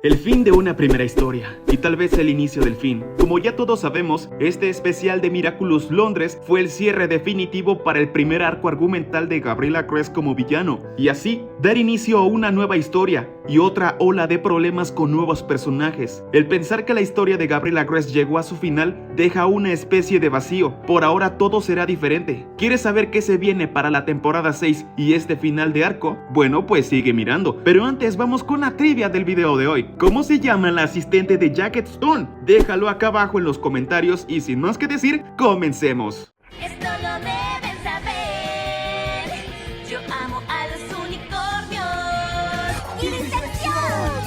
El fin de una primera historia, y tal vez el inicio del fin. Como ya todos sabemos, este especial de Miraculous Londres fue el cierre definitivo para el primer arco argumental de Gabriela Crest como villano, y así dar inicio a una nueva historia y otra ola de problemas con nuevos personajes. El pensar que la historia de Gabriela Crest llegó a su final deja una especie de vacío. Por ahora todo será diferente. ¿Quieres saber qué se viene para la temporada 6 y este final de arco? Bueno, pues sigue mirando. Pero antes vamos con la trivia del video de hoy. ¿Cómo se llama la asistente de Jacket Stone? Déjalo acá abajo en los comentarios y sin más que decir, comencemos. Esto lo deben saber. Yo amo a los unicornios. ¡Y la infección!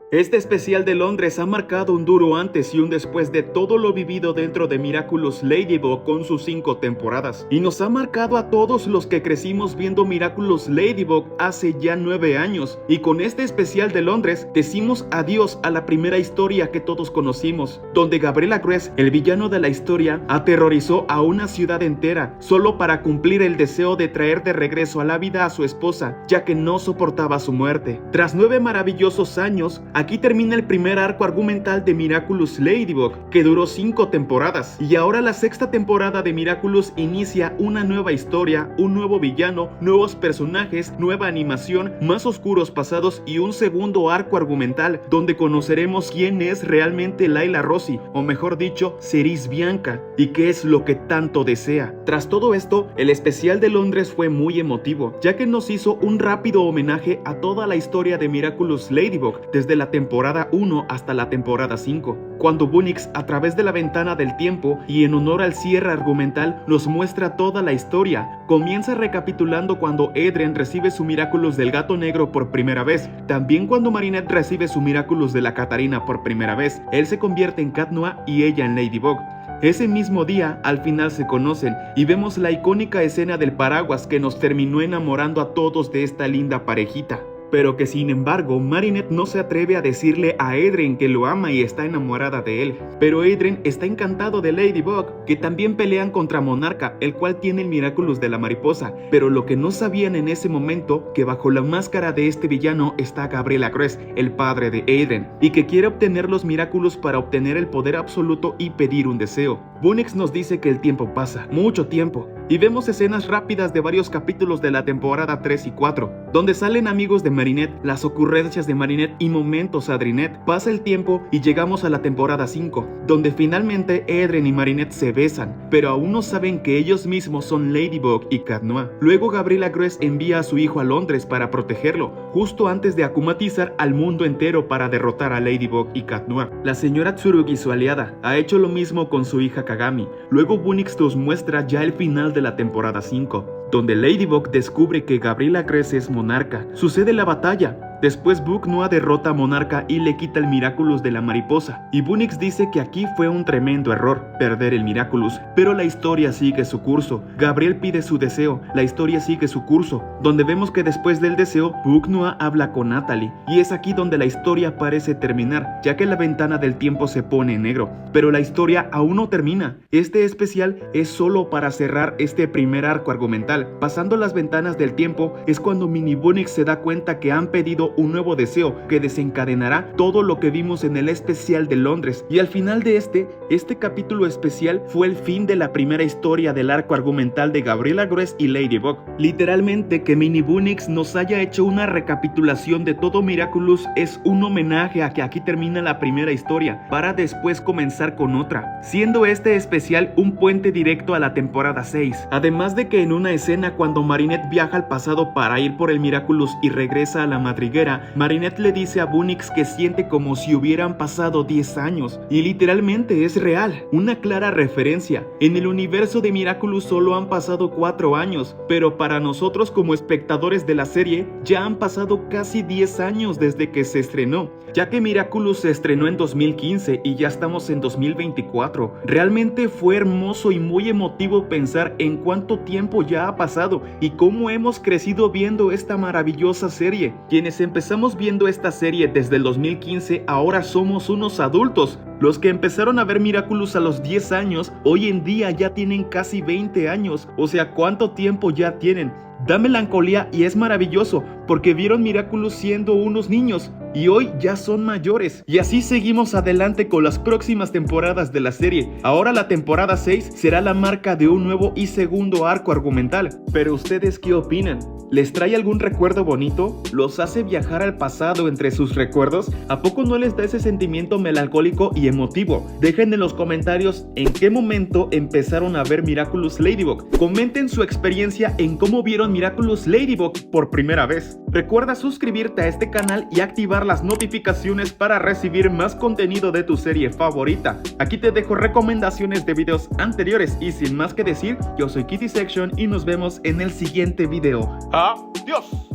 Este especial de Londres ha marcado un duro antes y un después de todo lo vivido dentro de Miraculous Ladybug con sus 5 temporadas. Y nos ha marcado a todos los que crecimos viendo Miraculous Ladybug hace ya 9 años. Y con este especial de Londres decimos adiós a la primera historia que todos conocimos, donde Gabriela Crest, el villano de la historia, aterrorizó a una ciudad entera solo para cumplir el deseo de traer de regreso a la vida a su esposa, ya que no soportaba su muerte. Tras 9 maravillosos años, aquí termina el primer arco argumental de Miraculous Ladybug, que duró 5 temporadas, y ahora la 6ª temporada de Miraculous inicia una nueva historia, un nuevo villano, nuevos personajes, nueva animación, más oscuros pasados y un segundo arco argumental, donde conoceremos quién es realmente Layla Rossi, o mejor dicho, Cerise Bianca, y qué es lo que tanto desea. Tras todo esto, el especial de Londres fue muy emotivo, ya que nos hizo un rápido homenaje a toda la historia de Miraculous Ladybug, desde la temporada 1 hasta la temporada 5, cuando Bunix, a través de la ventana del tiempo y en honor al cierre argumental, nos muestra toda la historia. Comienza recapitulando cuando Adrien recibe su Miraculous del gato negro por primera vez, también cuando Marinette recibe su Miraculous de la Catarina por primera vez. Él se convierte en Cat Noir y ella en Ladybug. Ese mismo día, al final se conocen y vemos la icónica escena del paraguas que nos terminó enamorando a todos de esta linda parejita. Pero que sin embargo, Marinette no se atreve a decirle a Adrien que lo ama y está enamorada de él. Pero Adrien está encantado de Ladybug, que también pelean contra Monarca, el cual tiene el Miraculous de la mariposa. Pero lo que no sabían en ese momento, que bajo la máscara de este villano está Gabriela Crest, el padre de Adrien, y que quiere obtener los Miraculous para obtener el poder absoluto y pedir un deseo. Bunix nos dice que el tiempo pasa, mucho tiempo, y vemos escenas rápidas de varios capítulos de la temporada 3 y 4, donde salen amigos de Marinette, las ocurrencias de Marinette y momentos Adrinette. Pasa el tiempo y llegamos a la temporada 5, donde finalmente Adrien y Marinette se besan, pero aún no saben que ellos mismos son Ladybug y Cat Noir. Luego Gabriela Crest envía a su hijo a Londres para protegerlo, justo antes de akumatizar al mundo entero para derrotar a Ladybug y Cat Noir. La señora Tsurugi, su aliada, ha hecho lo mismo con su hija Kagami. Luego Bunix nos muestra ya el final de la temporada 5, donde Ladybug descubre que Gabriela Crest es Monarca. Sucede la batalla. Después Bug Noir derrota a Monarca y le quita el Miraculous de la mariposa. Y Bunix dice que aquí fue un tremendo error, perder el Miraculous. Pero la historia sigue su curso. Gabriel pide su deseo, la historia sigue su curso, donde vemos que después del deseo, Bug Noir habla con Natalie. Y es aquí donde la historia parece terminar, ya que la ventana del tiempo se pone en negro. Pero la historia aún no termina. Este especial es solo para cerrar este primer arco argumental. Pasando las ventanas del tiempo es cuando Mini Bunix se da cuenta que han pedido un nuevo deseo que desencadenará todo lo que vimos en el especial de Londres. Y al final de este capítulo especial fue el fin de la primera historia del arco argumental de Gabriela Crest y Ladybug. Literalmente que Mini Bunix nos haya hecho una recapitulación de todo Miraculous es un homenaje a que aquí termina la primera historia para después comenzar con otra, siendo este especial un puente directo a la temporada 6. Además de que en una escena cuando Marinette viaja al pasado para ir por el Miraculous y regresa a la madriguera, Marinette le dice a Bunix que siente como si hubieran pasado 10 años, y literalmente es real, una clara referencia. En el universo de Miraculous solo han pasado 4 años, pero para nosotros como espectadores de la serie ya han pasado casi 10 años desde que se estrenó, ya que Miraculous se estrenó en 2015 y ya estamos en 2024. Realmente fue hermoso y muy emotivo pensar en cuánto tiempo ya ha pasado y cómo hemos crecido viendo esta maravillosa serie. Quienes empezamos viendo esta serie desde el 2015 ahora somos unos adultos. Los que empezaron a ver Miraculous a los 10 años, hoy en día ya tienen casi 20 años. O sea, ¿cuánto tiempo ya tienen? Da melancolía y es maravilloso, porque vieron Miraculous siendo unos niños y hoy ya son mayores. Y así seguimos adelante con las próximas temporadas de la serie. Ahora la temporada 6 será la marca de un nuevo y segundo arco argumental. Pero ¿ustedes qué opinan? ¿Les trae algún recuerdo bonito? ¿Los hace viajar al pasado entre sus recuerdos? ¿A poco no les da ese sentimiento melancólico y emotivo? Dejen en los comentarios en qué momento empezaron a ver Miraculous Ladybug. Comenten su experiencia en cómo vieron Miraculous Ladybug por primera vez. Recuerda suscribirte a este canal y activar las notificaciones para recibir más contenido de tu serie favorita. Aquí te dejo recomendaciones de videos anteriores y sin más que decir, yo soy Kitty Section y nos vemos en el siguiente video. ¡Adiós!